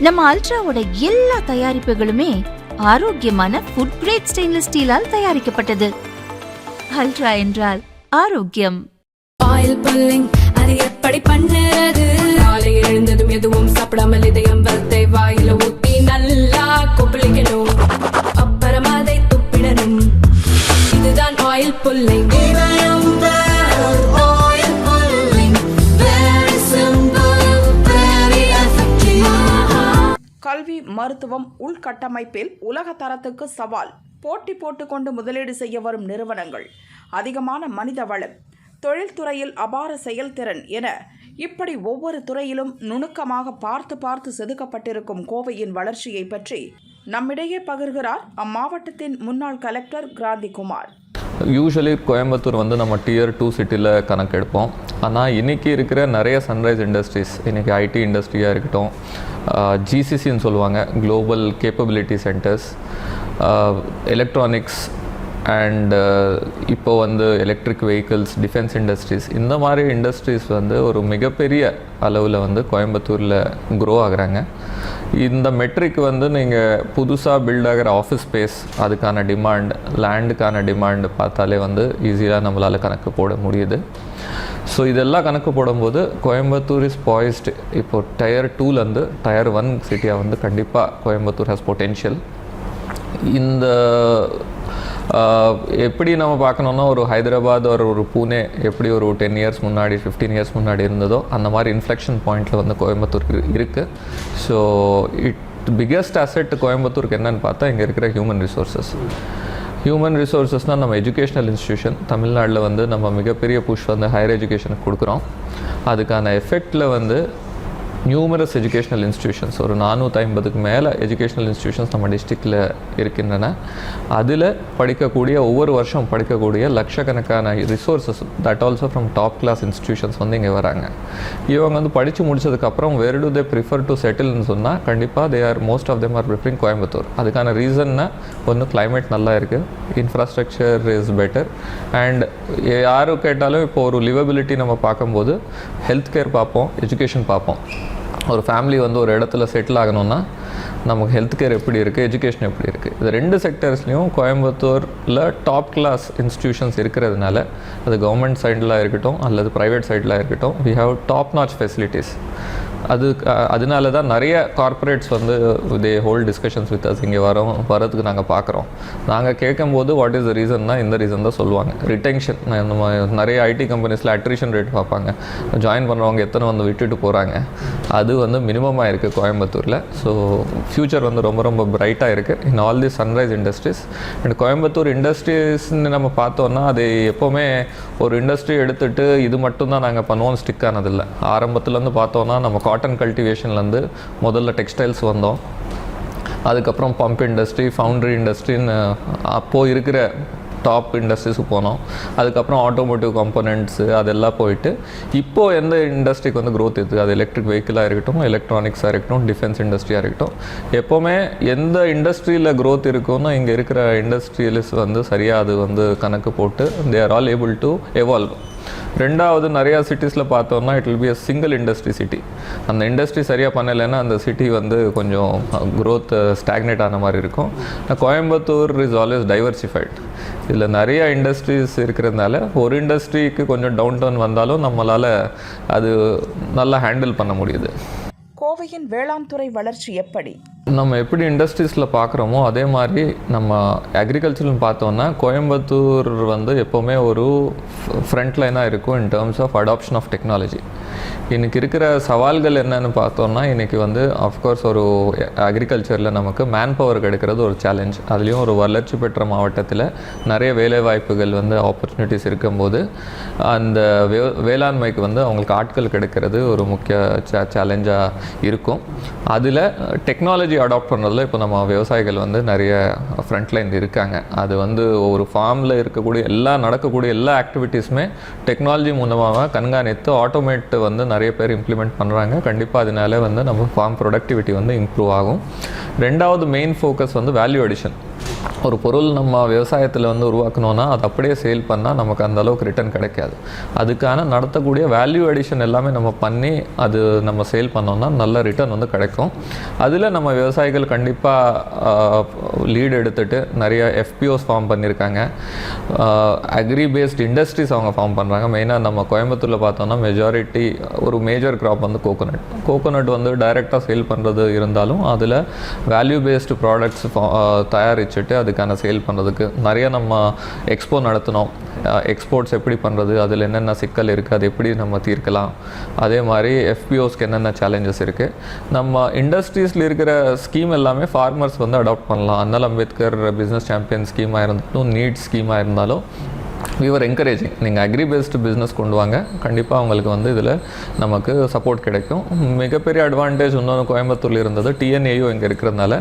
நம்ம அல்ட்ராவோட எல்லா தயாரிப்புகளுமே ஆரோக்கியமான ஃபுட் கிரேட் ஸ்டெயின்லெஸ் ஸ்டீலால் தயாரிக்கப்பட்டது. அல்ட்ரா என்றால் ஆரோக்கியம். ஆயில் புல்லிங் அது எப்படி பண்ணுறது? காலை எழுந்ததும் எதுவும் சாப்பிடாமல் இதயம் வளர்த்தை வாயில ஊத்தி நல்லா கொப்பளிக்கணும், அப்புறம் அதை துப்பிடணும். இதுதான் ஆயில் புல்லிங். கல்வி, மருத்துவம், உள்கட்டமைப்பில் உலக தரத்துக்கு சவால். போட்டி போட்டுக்கொண்டு முதலீடு செய்ய வரும் நிறுவனங்கள், அதிகமான மனித வளம், தொழில்துறையில் அபார செயல்திறன் என இப்படி ஒவ்வொரு துறையிலும் நுணுக்கமாக பார்த்து செதுக்கப்பட்டிருக்கும் கோவையின் வளர்ச்சியை பற்றி நம்மிடையே பகிர்கிறார் அம்மாவட்டத்தின் முன்னாள் கலெக்டர் கிராந்திகுமார். யூஸ்வலி கோயம்புத்தூர் வந்து நம்ம Tier 2 சிட்டியில் கணக்கெடுப்போம். ஆனால் இன்றைக்கி இருக்கிற நிறைய சன்ரைஸ் இண்டஸ்ட்ரீஸ், இன்றைக்கி ஐடி இண்டஸ்ட்ரியாக இருக்கட்டும், GCCன்னு சொல்லுவாங்க, global capability centres, electronics and இப்போ வந்து எலக்ட்ரிக் வெஹிக்கிள்ஸ், டிஃபென்ஸ் இண்டஸ்ட்ரீஸ், இந்த மாதிரி இண்டஸ்ட்ரீஸ் வந்து ஒரு மிகப்பெரிய அளவில் வந்து கோயம்புத்தூரில் க்ரோ ஆகுறாங்க. இந்த மெட்ரிக் வந்து நீங்கள் புதுசாக பில்ட் ஆகிற ஆஃபீஸ் ஸ்பேஸ், அதுக்கான டிமாண்ட், லேண்டுக்கான டிமாண்டு பார்த்தாலே வந்து ஈஸியாக நம்மளால் கணக்கு போட முடியுது. ஸோ இதெல்லாம் கணக்கு போடும்போது கோயம்புத்தூர் இஸ் பாய்ஸ்டு. இப்போது Tier 2லேருந்து Tier 1 சிட்டியாக வந்து கண்டிப்பாக கோயம்புத்தூர் ஹேஸ் பொட்டென்ஷியல். இந்த எப்படி நம்ம பார்க்கணுன்னா, ஒரு ஹைதராபாத் ஒரு பூனே எப்படி ஒரு 10 இயர்ஸ் முன்னாடி 15 இயர்ஸ் முன்னாடி இருந்ததோ அந்த மாதிரி இன்ஃப்ளெக்ஷன் பாயிண்டில் வந்து கோயம்புத்தூர் இருக்குது. ஸோ பிக்கெஸ்ட் அசெட் கோயம்புத்தூருக்கு என்னென்னு பார்த்தா இங்கே இருக்கிற ஹியூமன் ரிசோர்ஸஸ்னால் நம்ம எஜுகேஷ்னல் இன்ஸ்டியூஷன் தமிழ்நாட்டில் வந்து நம்ம மிகப்பெரிய புஷ் வந்து ஹையர் எஜுகேஷனுக்கு கொடுக்குறோம். அதுக்கான எஃபெக்டில் வந்து நியூமரஸ் எஜுகேஷ்னல் இன்ஸ்டியூஷன்ஸ், ஒரு 450க்கு மேலே எஜுகேஷ்னல் இன்ஸ்டியூஷன்ஸ் நம்ம டிஸ்ட்ரிக்டில் இருக்கின்றன. அதில் படிக்கக்கூடிய, ஒவ்வொரு வருஷம் படிக்கக்கூடிய லட்சக்கணக்கான resources, that also from top class institutions வந்து இங்கே வராங்க. இவங்க வந்து படித்து முடிச்சதுக்கப்புறம் where do they prefer to செட்டில்னு சொன்னால் கண்டிப்பாக most of them are preferring Coimbatore. அதுக்கான ரீசன்னா ஒன்று கிளைமேட் நல்லா இருக்குது, இன்ஃப்ராஸ்ட்ரக்சர் இஸ் பெட்டர், அண்ட் யாரும் கேட்டாலும் இப்போ ஒரு லிவபிலிட்டி நம்ம பார்க்கும்போது ஹெல்த் கேர் பார்ப்போம், எஜுகேஷன் பார்ப்போம். ஒரு ஃபேமிலி வந்து ஒரு இடத்துல செட்டில் ஆகணும்னா நமக்கு ஹெல்த் கேர் எப்படி இருக்குது, எஜுகேஷன் எப்படி இருக்குது, இது 2 செக்டர்ஸ்லேயும் கோயம்புத்தூரில் டாப் கிளாஸ் இன்ஸ்டிடியூஷன்ஸ் இருக்கிறதுனால, அது கவர்மெண்ட் சைடில் இருக்கட்டும் அல்லது ப்ரைவேட் சைடில் இருக்கட்டும், we have top notch facilities. அதனால தான் நிறைய கார்ப்பரேட்ஸ் வந்து they hold discussions with us. இங்கே வரதுக்கு நாங்கள் பார்க்குறோம். நாங்கள் கேட்கும்போது வாட் இஸ் த ரீசன்னா இந்த ரீசன் தான் சொல்லுவாங்க. ரிட்டென்ஷன், நம்ம நிறைய ஐடி கம்பெனிஸில் அட்ரிஷன் ரேட் பார்ப்பாங்க, ஜாயின் பண்ணுறவங்க எத்தனை வந்து விட்டுட்டு போகிறாங்க, அது வந்து மினிமமாக இருக்குது கோயம்புத்தூரில். ஸோ ஃப்யூச்சர் வந்து ரொம்ப ரொம்ப பிரைட்டாக இருக்குது in all the sunrise industries. And Coimbatore இண்டஸ்ட்ரீஸ்ன்னு நம்ம பார்த்தோன்னா அது எப்போவுமே ஒரு இண்டஸ்ட்ரி எடுத்துகிட்டு இது மட்டும்தான் நாங்கள் பண்ணுவோம் ஸ்டிக் ஆனதில்லை. ஆரம்பத்துலேருந்து பார்த்தோன்னா நம்ம காட்டன் கல்டிவேஷன்லேருந்து முதல்ல டெக்ஸ்டைல்ஸ் வந்தோம், அதுக்கப்புறம் பம்ப் இண்டஸ்ட்ரி, ஃபவுண்ட்ரி இண்டஸ்ட்ரின்னு அப்போது இருக்கிற டாப் இண்டஸ்ட்ரீஸுக்கு போனோம். அதுக்கப்புறம் ஆட்டோமோட்டிவ் காம்போனன்ட்ஸு அதெல்லாம் போயிட்டு இப்போது எந்த இண்டஸ்ட்ரிக்கு வந்து க்ரோத் இருக்குது, அது எலக்ட்ரிக் வெஹிக்கிளாக இருக்கட்டும், எலக்ட்ரானிக்ஸாக இருக்கட்டும், டிஃபென்ஸ் இண்டஸ்ட்ரியாக இருக்கட்டும், எப்போவுமே எந்த இண்டஸ்ட்ரியில் க்ரோத் இருக்குன்னா இங்கே இருக்கிற இண்டஸ்ட்ரியலிஸ்ட் வந்து சரியாக அது வந்து கணக்கு போட்டு they are all able to evolve. ரெண்டாவது, நிறையா சிட்டிஸில் பார்த்தோம்னா it will be a single industry city. அந்த இண்டஸ்ட்ரி சரியாக பண்ணலைன்னா அந்த சிட்டி வந்து கொஞ்சம் க்ரோத் ஸ்டாக்னேட் ஆன மாதிரி இருக்கும். Coimbatore is always diversified. இதில் நிறைய இண்டஸ்ட்ரீஸ் இருக்கிறதுனால ஒரு இண்டஸ்ட்ரிக்கு கொஞ்சம் டவுன் டவுன் வந்தாலும் நம்மளால் அது நல்லா ஹேண்டில் பண்ண முடியுது. கோவையின் வேளாண் துறை வளர்ச்சி எப்படி? நம்ம எப்படி இண்டஸ்ட்ரீஸில் பார்க்குறோமோ அதே மாதிரி நம்ம அக்ரிகல்ச்சர்னு பார்த்தோன்னா கோயம்புத்தூர் வந்து எப்போவுமே ஒரு ஃப்ரண்ட் லைனாக இருக்கும் in terms of adoption of technology. இன்றைக்கி இருக்கிற சவால்கள் என்னென்னு பார்த்தோன்னா, இன்றைக்கி வந்து ஆஃப்கோர்ஸ் ஒரு அக்ரிகல்ச்சரில் நமக்கு மேன் பவர் கிடைக்கிறது ஒரு சேலஞ்ச். அதுலேயும் ஒரு வளர்ச்சி பெற்ற மாவட்டத்தில் நிறைய வேலைவாய்ப்புகள் வந்து ஆப்பர்ச்சுனிட்டிஸ் இருக்கும்போது அந்த வேளாண்மைக்கு வந்து அவங்களுக்கு ஆட்கள் கிடைக்கிறது ஒரு முக்கிய சேலஞ்சாக இருக்கும். அதில் டெக்னாலஜி அடாப்ட் பண்ணுறதுல இப்போ நம்ம விவசாயிகள் வந்து நிறைய ஃப்ரண்ட்லைன் இருக்காங்க. அது வந்து ஒரு ஃபார்மில் நடக்கக்கூடிய எல்லா ஆக்டிவிட்டீஸுமே டெக்னாலஜி மூலமாக கண்காணித்து ஆட்டோமேட் வந்து நிறைய பேர் இம்ப்ளிமெண்ட் பண்ணுறாங்க. கண்டிப்பாக அதனால வந்து நம்ம ஃபார்ம் ப்ரொடக்டிவிட்டி வந்து இம்ப்ரூவ் ஆகும். ரெண்டாவது மெயின் ஃபோக்கஸ் வந்து வேல்யூ அடிஷன். ஒரு பொருள் நம்ம விவசாயத்தில் வந்து உருவாக்கணும்னா அது அப்படியே சேல் பண்ணால் நமக்கு அந்த அளவுக்கு ரிட்டர்ன் கிடைக்காது. அதுக்கான நடத்தக்கூடிய வேல்யூ அடிஷன் எல்லாமே நம்ம பண்ணி அது நம்ம சேல் பண்ணோம்னா நல்ல ரிட்டர்ன் வந்து கிடைக்கும். அதில் நம்ம விவசாயிகள் கண்டிப்பாக லீட் எடுத்துகிட்டு நிறைய FPOs ஃபார்ம் பண்ணியிருக்காங்க. அக்ரி பேஸ்ட் இண்டஸ்ட்ரீஸ் அவங்க ஃபார்ம் பண்ணுறாங்க. மெயினாக நம்ம கோயம்புத்தூரில் பார்த்தோம்னா மெஜாரிட்டி ஒரு மேஜர் க்ராப் வந்து கோகோனட் வந்து டைரெக்டாக சேல் பண்ணுறது இருந்தாலும் அதில் வேல்யூ பேஸ்டு ப்ராடக்ட்ஸ் தயாரிச்சுட்டு அதுக்கான சேல் பண்ணுறதுக்கு நிறைய நம்ம எக்ஸ்போ நடத்தினோம். எக்ஸ்போர்ட்ஸ் எப்படி பண்ணுறது, அதில் என்னென்ன சிக்கல் இருக்குது, அது எப்படி நம்ம தீர்க்கலாம், அதே மாதிரி FPOஸ்க்கு என்னென்ன சேலஞ்சஸ் இருக்குது. நம்ம இண்டஸ்ட்ரீஸில் இருக்கிற ஸ்கீம் எல்லாமே ஃபார்மர்ஸ் வந்து அடாப்ட் பண்ணலாம். அண்ணல் அம்பேத்கர் பிஸ்னஸ் சாம்பியன் ஸ்கீமாக இருந்தாலும் நீட் ஸ்கீமாக இருந்தாலும் விவர் என்கரேஜிங். நீங்கள் அக்ரி பேஸ்டு பிஸ்னஸ் கொண்டு வாங்க, கண்டிப்பாக அவங்களுக்கு வந்து இதில் நமக்கு சப்போர்ட் கிடைக்கும். மிகப்பெரிய அட்வான்டேஜ் இன்னொன்று கோயம்புத்தூரில் இருந்தது, TNAU இங்கே இருக்கிறதுனால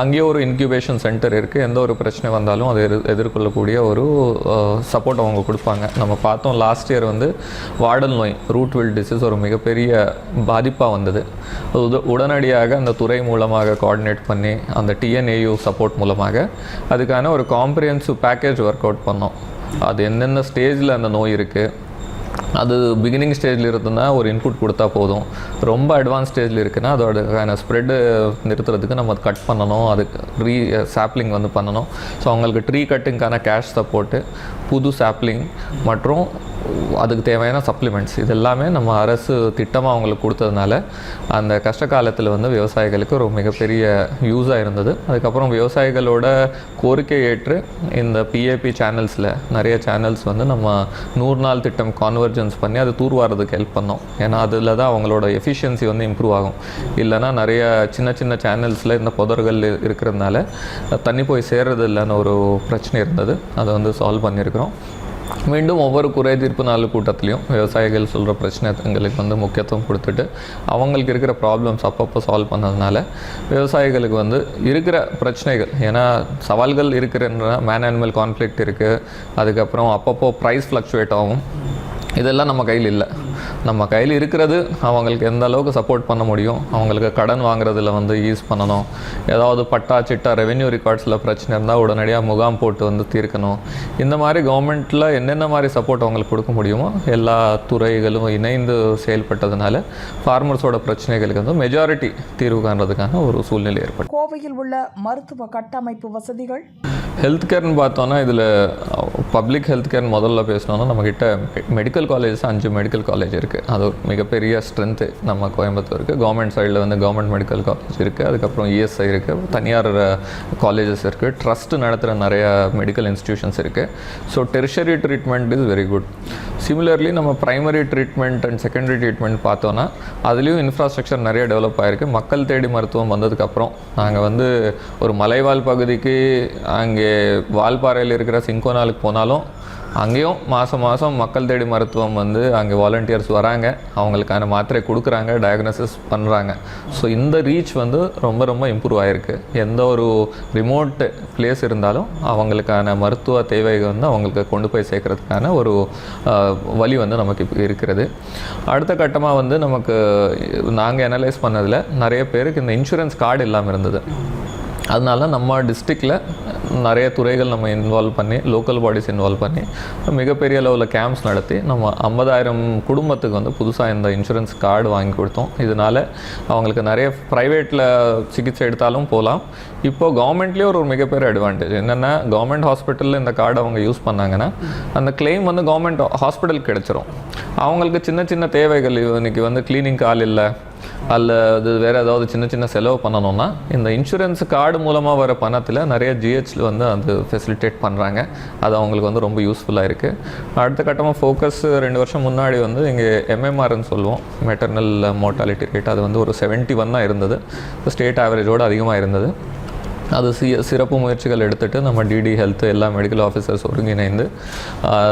அங்கேயே ஒரு இன்க்யூபேஷன் சென்டர் இருக்குது. எந்த ஒரு பிரச்சனை வந்தாலும் அதை எதிர்கொள்ளக்கூடிய ஒரு சப்போர்ட் அவங்க கொடுப்பாங்க. நம்ம பார்த்தோம் லாஸ்ட் இயர் வந்து வாடல் நோய் ரூட் வில் டிசீஸ் ஒரு மிகப்பெரிய பாதிப்பாக வந்தது. உடனடியாக அந்த துறை மூலமாக கோஆர்டினேட் பண்ணி அந்த TNAU சப்போர்ட் மூலமாக அதுக்கான ஒரு காம்ப்ரிஹென்சிவ் பேக்கேஜ் ஒர்க் அவுட் பண்ணோம். அது என்னென்ன ஸ்டேஜில் அந்த நோய் இருக்குது, அது பிகினிங் ஸ்டேஜில் இருந்ததுன்னா ஒரு இன்புட் கொடுத்தா போதும். ரொம்ப அட்வான்ஸ் ஸ்டேஜில் இருக்குன்னா அதோட ஸ்ப்ரெட்டு நிறுத்துறதுக்கு நம்ம கட் பண்ணணும், அதுக்கு சாப்ளிங் வந்து பண்ணணும். ஸோ அவங்களுக்கு ட்ரீ கட்டிங்கான கேஷ் சப்போர்ட்டு, புது சாப்ளிங் மற்றும் அதுக்கு தேவையான சப்ளிமெண்ட்ஸ் இது எல்லாமே நம்ம அரசு திட்டமாக அவங்களுக்கு கொடுத்ததுனால அந்த கஷ்ட காலத்தில் வந்து விவசாயிகளுக்கு ஒரு மிகப்பெரிய யூஸாக இருந்தது. அதுக்கப்புறம் விவசாயிகளோட கோரிக்கை ஏற்று இந்த PAP சேனல்ஸில் நிறைய சேனல்ஸ் வந்து நம்ம 100 நாள் திட்டம் கான்வர்ஜென்ஸ் பண்ணி அது தூர்வாரதுக்கு ஹெல்ப் பண்ணோம். ஏன்னா அதில் தான் அவங்களோட எஃபிஷியன்சி வந்து இம்ப்ரூவ் ஆகும். இல்லைனா நிறைய சின்ன சின்ன சேனல்ஸில் இந்த புதர்கள் இருக்கிறதுனால தண்ணி போய் சேர்றது இல்லைன்னு ஒரு பிரச்சனை இருந்தது. அதை வந்து சால்வ் பண்ணியிருக்கிறோம். மீண்டும் ஒவ்வொரு குறை தீர்ப்பு நாள் கூட்டத்துலேயும் விவசாயிகள் சொல்கிற பிரச்சனைகளுக்கு வந்து முக்கியத்துவம் கொடுத்துட்டு அவங்களுக்கு இருக்கிற ப்ராப்ளம்ஸ் அப்பப்போ சால்வ் பண்ணதுனால விவசாயிகளுக்கு வந்து இருக்கிற பிரச்சனைகள், ஏன்னா சவால்கள் இருக்கிறன்ற மேன் அனிமல் கான்ஃப்ளிக்ட் இருக்குது, அதுக்கப்புறம் அப்பப்போ ப்ரைஸ் ஃப்ளக்சுவேட் ஆகும். இதெல்லாம் நம்ம கையில் இல்லை. நம்ம கையில் இருக்கிறது அவங்களுக்கு எந்த அளவுக்கு சப்போர்ட் பண்ண முடியும், அவங்களுக்கு கடன் வாங்குறதுல வந்து ஈஸ் பண்ணணும், ஏதாவது பட்டா சிட்டா ரெவென்யூ ரெக்கார்ட்ஸில் பிரச்சனை இருந்தால் உடனடியாக முகாம் போட்டு வந்து தீர்க்கணும். இந்த மாதிரி கவர்மெண்ட்டில் என்னென்ன மாதிரி சப்போர்ட் அவங்களுக்கு கொடுக்க முடியுமோ எல்லா துறைகளும் இணைந்து செயல்பட்டதுனால ஃபார்மர்ஸோட பிரச்சனைகளுக்கு வந்து மெஜாரிட்டி தீர்வு காண்றதுக்கான ஒரு சூழ்நிலை ஏற்படும். கோவையில் உள்ள மருத்துவ கட்டமைப்பு வசதிகள், ஹெல்த் கேர்னு பார்த்தோன்னா இதில் பப்ளிக் ஹெல்த் கேர் முதல்ல பேசினோன்னா நம்மக்கிட்ட மெடிக்கல் காலேஜஸ் 5 மெடிக்கல் காலேஜ் இருக்குது. அது ஒரு மிகப்பெரிய ஸ்ட்ரென்த்து நம்ம கோயம்புத்தூருக்கு. கவர்மெண்ட் சைடில் வந்து கவர்மெண்ட் மெடிக்கல் காலேஜ் இருக்குது, அதுக்கப்புறம் ESI இருக்குது, தனியார் காலேஜஸ் இருக்குது, ட்ரஸ்ட்டு நடத்துகிற நிறைய மெடிக்கல் இன்ஸ்டிடியூஷன்ஸ் இருக்குது. So tertiary treatment is very good. Similarly நம்ம primary treatment and secondary treatment பார்த்தோன்னா அதுலேயும் இன்ஃப்ராஸ்ட்ரக்சர் நிறைய டெவலப் ஆகிருக்கு. மக்கள் தேடி மருத்துவம் வந்ததுக்கப்புறம் நாங்கள் வந்து ஒரு மலைவாழ் பகுதிக்கு அங்கே வால்பாறையில் இருக்கிற சிங்கோனாலுக்கு போனாலும் அங்கேயும் மாதம் மக்கள் தேடி மருத்துவம் வந்து அங்கே வாலண்டியர்ஸ் வராங்க, அவங்களுக்கான மாத்திரை கொடுக்குறாங்க, டயக்னோசிஸ் பண்ணுறாங்க. ஸோ இந்த ரீச் வந்து ரொம்ப ரொம்ப இம்ப்ரூவ் ஆகிருக்கு. எந்த ஒரு ரிமோட் பிளேஸ் இருந்தாலும் அவங்களுக்கான மருத்துவ தேவைகள் வந்து அவங்களுக்கு கொண்டு போய் சேர்க்கறதுக்கான ஒரு வழி வந்து நமக்கு இப்போ இருக்கிறது. அடுத்த கட்டமாக வந்து நமக்கு நாங்கள் அனலைஸ் பண்ணதில் நிறைய பேருக்கு இந்த இன்சூரன்ஸ் கார்டு இல்லாமல் இருந்தது. அதனால நம்ம டிஸ்ட்ரிக்டில் நிறைய துறைகள் நம்ம இன்வால்வ் பண்ணி, லோக்கல் பாடிஸ் இன்வால்வ் பண்ணி மிகப்பெரிய அளவில் கேம்ப்ஸ் நடத்தி நம்ம 50,000 குடும்பத்துக்கு வந்து புதுசாக இந்த இன்சூரன்ஸ் கார்டு வாங்கி கொடுத்தோம். இதனால் அவங்களுக்கு நிறைய ப்ரைவேட்டில் சிகிச்சை எடுத்தாலும் போகலாம். இப்போது கவர்மெண்ட்லேயே ஒரு மிகப்பெரிய அட்வான்டேஜ் என்னென்னா, கவர்மெண்ட் ஹாஸ்பிட்டலில் இந்த கார்டு அவங்க யூஸ் பண்ணாங்கன்னா அந்த கிளைம் வந்து கவர்மெண்ட் ஹாஸ்பிட்டலுக்கு கிடச்சிரும். அவங்களுக்கு சின்ன சின்ன தேவைகள், இன்றைக்கி வந்து கிளீனிங் ஆள் இல்லை அல்லது வேறு ஏதாவது சின்ன சின்ன செலவு பண்ணணும்னா இந்த இன்சூரன்ஸ் கார்டு மூலமாக வர பணத்தில் நிறைய GHல வந்து அது ஃபெசிலிட்டேட் பண்ணுறாங்க. அது அவங்களுக்கு வந்து ரொம்ப யூஸ்ஃபுல்லாக இருக்குது. அடுத்த கட்டமாக ஃபோக்கஸ் 2 வருஷம் முன்னாடி வந்து இங்கே MMRன்னு சொல்லுவோம், மெட்டர்னல் மோர்டாலிட்டி ரேட், அது வந்து ஒரு 71 இருந்தது. ஸ்டேட் ஆவரேஜோடு அதிகமாக இருந்தது. அது சிறப்பு முயற்சிகள் எடுத்துகிட்டு நம்ம DD ஹெல்த் எல்லா மெடிக்கல் ஆஃபீஸர்ஸ் ஒருங்கிணைந்து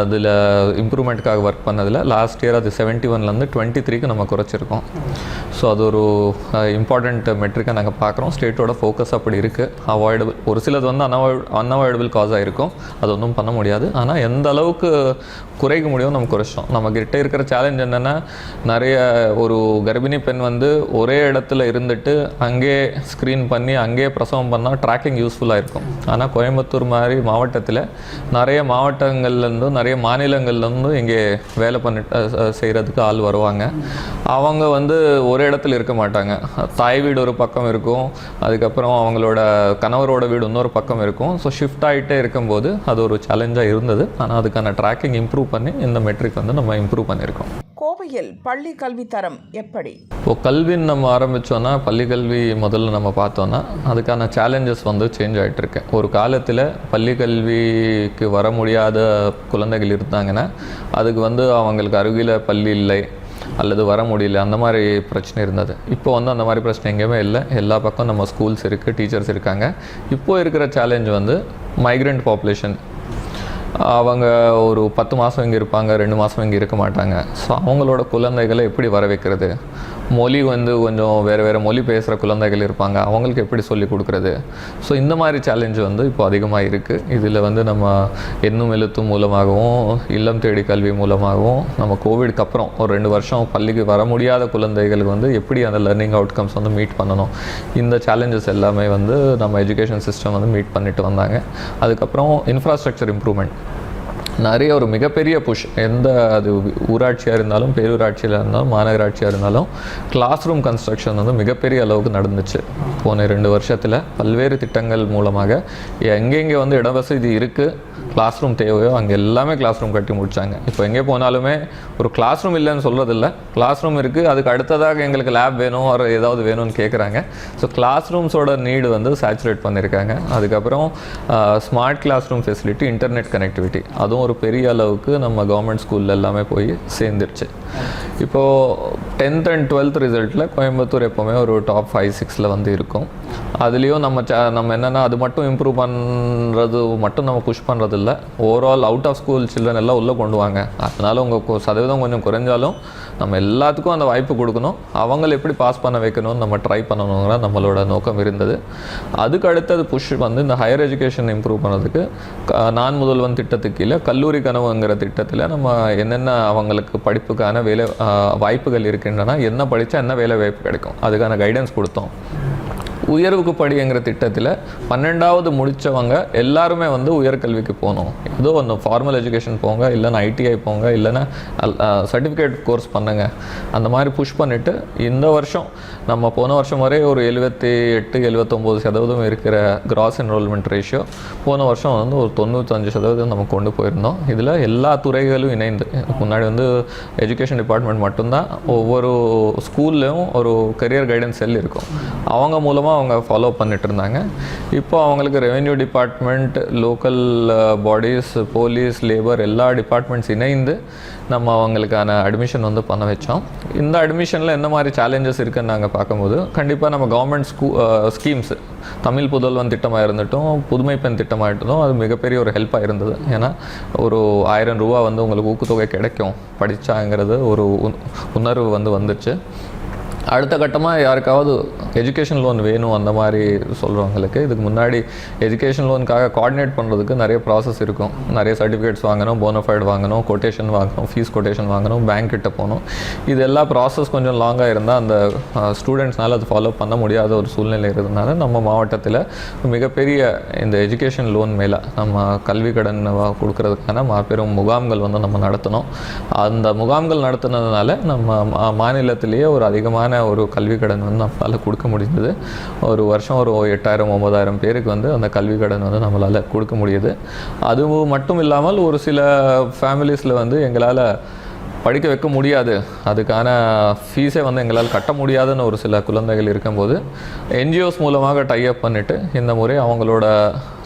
அதில் இம்ப்ரூவ்மெண்ட்டுக்காக ஒர்க் பண்ணதில் லாஸ்ட் இயர் அது 71லேருந்து 23க்கு நம்ம குறைச்சிருக்கோம். ஸோ அது ஒரு இம்பார்ட்டண்ட் மெட்ரிக்காக நாங்கள் பார்க்குறோம். ஸ்டேட்டோட ஃபோக்கஸ் அப்படி இருக்குது. அவாய்டபிள் ஒரு சிலது வந்து அன்அவாய்டபிள் காஸாக இருக்கும், அது ஒன்றும் பண்ண முடியாது. ஆனால் எந்த அளவுக்கு குறைக்க முடியும் நம்ம குறைச்சோம். நம்மக்கிட்ட இருக்கிற சேலஞ்ச் என்னென்னா, நிறைய ஒரு கர்ப்பிணி பெண் வந்து ஒரே இடத்துல இருந்துட்டு அங்கே ஸ்க்ரீன் பண்ணி அங்கே பிரசவம் பண்ணால் ட்ராக்கிங் யூஸ்ஃபுல்லாக இருக்கும். ஆனால் கோயம்புத்தூர் மாதிரி மாவட்டத்தில் நிறைய மாவட்டங்கள்லேருந்தும் நிறைய மாநிலங்கள்லேருந்தும் இங்கே வேலை செய்கிறதுக்கு ஆள் வருவாங்க. அவங்க வந்து ஒரு இடத்துல இருக்க மாட்டாங்க. தாய் வீடு ஒரு பக்கம் இருக்கும், அதுக்கப்புறம் அவங்களோட கணவரோட வீடு இன்னொரு பக்கம் இருக்கும். ஸோ ஷிஃப்ட் ஆகிட்டே இருக்கும்போது அது ஒரு சேலஞ்சாக இருந்தது. ஆனால் அதுக்கான ட்ராக்கிங் இம்ப்ரூவ் பண்ணி இந்த மெட்ரிக் வந்து நம்ம இம்ப்ரூவ் பண்ணியிருக்கோம். கோவையில் பள்ளி கல்வி தரம் எப்படி? இப்போ கல்வின்னு நம்ம ஆரம்பித்தோன்னா, பள்ளி கல்வி முதல்ல நம்ம பார்த்தோன்னா அதுக்கான சேலஞ்சஸ் வந்து சேஞ்ச் ஆகிட்டுருக்கு. ஒரு காலத்தில் பள்ளி கல்விக்கு வர முடியாத குழந்தைகள் இருந்தாங்கன்னா அதுக்கு வந்து அவங்களுக்கு அருகில் பள்ளி இல்லை அல்லது வர முடியல, அந்த மாதிரி பிரச்சனை இருந்தது. இப்போ வந்து அந்த மாதிரி பிரச்சனை எங்கேயுமே இல்லை. எல்லா பக்கம் நம்ம ஸ்கூல்ஸ் இருக்குது, டீச்சர்ஸ் இருக்காங்க. இப்போ இருக்கிற சேலஞ்ச் வந்து மைக்ரண்ட் பாப்புலேஷன். அவங்க ஒரு 10 மாதம் இங்கே இருப்பாங்க, 2 மாதம் இங்கே இருக்க மாட்டாங்க. ஸோ அவங்களோட குழந்தைகளை எப்படி வர வைக்கிறது? மொழி வந்து கொஞ்சம் வேறு மொழி பேசுகிற குழந்தைகள் இருப்பாங்க, அவங்களுக்கு எப்படி சொல்லிக் கொடுக்குறது? ஸோ இந்த மாதிரி சேலஞ்சு வந்து இப்போ அதிகமாக இருக்குது. இதில் வந்து நம்ம எண்ணும் எழுத்து மூலமாகவும் இல்லம் தேடி கல்வி மூலமாகவும் நம்ம கோவிட்க்கு அப்புறம் ஒரு 2 வருஷம் பள்ளிக்கு வர முடியாத குழந்தைகளுக்கு வந்து எப்படி அந்த லர்னிங் அவுட்கம்ஸ் வந்து மீட் பண்ணணும், இந்த சேலஞ்சஸ் எல்லாமே வந்து நம்ம எஜுகேஷன் சிஸ்டம் வந்து மீட் பண்ணிட்டு வந்தாங்க. அதுக்கப்புறம் இன்ஃப்ராஸ்ட்ரக்சர் இம்ப்ரூவ்மெண்ட் நிறைய ஒரு மிகப்பெரிய புஷ். எந்த அது ஊராட்சியாக இருந்தாலும், பேரூராட்சியாக இருந்தாலும், மாநகராட்சியாக இருந்தாலும் கிளாஸ் ரூம் கன்ஸ்ட்ரக்ஷன் வந்து மிகப்பெரிய அளவுக்கு நடந்துச்சு. போன 2 வருஷத்தில் பல்வேறு திட்டங்கள் மூலமாக எங்கெங்கே வந்து இடவசதி இருக்குது, கிளாஸ் ரூம் தேவையோ அங்கே எல்லாமே கிளாஸ் ரூம் கட்டி முடித்தாங்க. இப்போ எங்கே போனாலுமே ஒரு கிளாஸ் ரூம் இல்லைன்னு சொல்கிறதில்ல, கிளாஸ் ரூம் இருக்குது, அதுக்கு அடுத்ததாக எங்களுக்கு லேப் வேணும், ஒரு ஏதாவது வேணும்னு கேட்குறாங்க. ஸோ கிளாஸ் ரூம்ஸோட நீடு வந்து சேச்சுரேட் பண்ணியிருக்காங்க. அதுக்கப்புறம் smart class room facility, internet connectivity, அதுவும் ஒரு பெரிய அளவுக்கு நம்ம கவர்மெண்ட் ஸ்கூலில் எல்லாமே போய் சேர்ந்துருச்சு. இப்போது 10th and 12th ரிசல்ட்டில் கோயம்புத்தூர் எப்போவுமே ஒரு டாப் 5-6 வந்து இருக்கும். அதுலேயும் நம்ம என்னென்னா அது மட்டும் இம்ப்ரூவ் பண்ணுறது மட்டும் நம்ம புஷ் பண்ணுறது இல்லை, overall out of school children எல்லாம் உள்ளே கொண்டு வாங்க. அதனால் உங்கள் சதவீதம் கொஞ்சம் குறைஞ்சாலும் நம்ம எல்லாத்துக்கும் அந்த வாய்ப்பு கொடுக்கணும், அவங்களை எப்படி பாஸ் பண்ண வைக்கணும்னு நம்ம ட்ரை பண்ணணுங்கிற நம்மளோட நோக்கம் இருந்தது. அதுக்கு அடுத்தது புஷ் வந்து இந்த ஹையர் எஜுகேஷன் இம்ப்ரூவ் பண்ணுறதுக்கு நான் முதல்வன் திட்டத்துக்கு கீழே கல்லூரி கனவுங்கிற திட்டத்தில் நம்ம என்னென்ன அவங்களுக்கு படிப்புக்கான வேலை வாய்ப்புகள் இருக்கின்றன, என்ன படித்தா என்ன வேலை வாய்ப்பு கிடைக்கும், அதுக்கான கைடன்ஸ் கொடுத்தோம். உயர்வுக்கு படிங்கிற திட்டத்தில் 12வது முடித்தவங்க எல்லாருமே வந்து உயர்கல்விக்கு போகணும். ஏதோ ஒன்று ஃபார்மல் எஜுகேஷன் போங்க, இல்லைன்னா ஐடிஐ போங்க, இல்லைன்னா சர்டிஃபிகேட் கோர்ஸ் பண்ணுங்க, அந்த மாதிரி புஷ் பண்ணிவிட்டு இந்த வருஷம் நம்ம போன வருஷம் வரை ஒரு 78-79% இருக்கிற கிராஸ் என்ரோல்மெண்ட் ரேஷியோ போன வருஷம் வந்து ஒரு 95% நம்ம கொண்டு போயிருந்தோம். இதில் எல்லா துறைகளும் இணைந்து, முன்னாடி வந்து எஜுகேஷன் டிபார்ட்மெண்ட் மட்டும்தான், ஒவ்வொரு ஸ்கூல்லையும் ஒரு கரியர் கைடன்ஸ் செல் இருக்கும், அவங்க மூலமாக அவங்க ஃபாலோ பண்ணிட்டு இருந்தாங்க. இப்போ அவங்களுக்கு revenue department, local bodies, police, labour எல்லா டிபார்ட்மெண்ட்ஸ் இணைந்து நம்ம அவங்களுக்கான அட்மிஷன் வந்து பண்ண வச்சோம். இந்த அட்மிஷனில் என்ன மாதிரி சேலஞ்சஸ் இருக்குன்னு நாங்கள் பார்க்கும்போது, கண்டிப்பாக நம்ம கவர்மெண்ட் ஸ்கீம்ஸ், தமிழ் புதல்வன் திட்டமாக இருந்துட்டும், புதுமை பெண் திட்டமாக இருந்ததும் அது மிகப்பெரிய ஒரு ஹெல்ப்பாக இருந்தது. ஏன்னா ஒரு 1000 ரூபா வந்து உங்களுக்கு ஊக்கத்தொகை கிடைக்கும் படித்தாங்கிறது ஒரு உணர்வு வந்து வந்துச்சு. அடுத்த கட்டமாக யாருக்காவது எஜுகேஷன் லோன் வேணும் அந்த மாதிரி சொல்கிறவங்களுக்கு, இதுக்கு முன்னாடி எஜுகேஷன் லோனுக்காக கோஆர்டினேட் பண்ணுறதுக்கு நிறைய ப்ராசஸ் இருக்கும். நிறைய சர்டிஃபிகேட்ஸ் வாங்கணும், போனஃபைட் வாங்கணும், கொட்டேஷன் வாங்கணும், ஃபீஸ் கொட்டேஷன் வாங்கணும், பேங்க் கிட்ட போகணும். இது எல்லா ப்ராசஸ் கொஞ்சம் லாங்காக இருந்தால் அந்த ஸ்டூடெண்ட்ஸ்னால் அது ஃபாலோ பண்ண முடியாத ஒரு சூழ்நிலை இருந்ததுனால நம்ம மாவட்டத்தில் மிகப்பெரிய இந்த எஜுகேஷன் லோன் மேலே நம்ம கல்வி கடன் கொடுக்கறதுக்கான மாபெரும் முகாம்கள் வந்து நம்ம நடத்தினோம். அந்த முகாம்கள் நடத்துனதுனால நம்ம மாநிலத்திலேயே ஒரு அதிகமான ஒரு கல்வி கடன் வந்து நம்மளால் கொடுக்க முடிஞ்சது. ஒரு வருஷம் ஒரு 8000-9000 பேருக்கு வந்து அந்த கல்வி கடன் வந்து நம்மளால் கொடுக்க முடியுது. அது மட்டும் இல்லாமல் ஒரு சில ஃபேமிலிஸில் வந்து எங்களால் படிக்க வைக்க முடியாது, அதுக்கான ஃபீஸே வந்து எங்களால் கட்ட முடியாதுன்னு ஒரு சில குழந்தைகள் இருக்கும்போது என்ஜிஓஸ் மூலமாக டைஅப் பண்ணிவிட்டு இந்த முறை அவங்களோட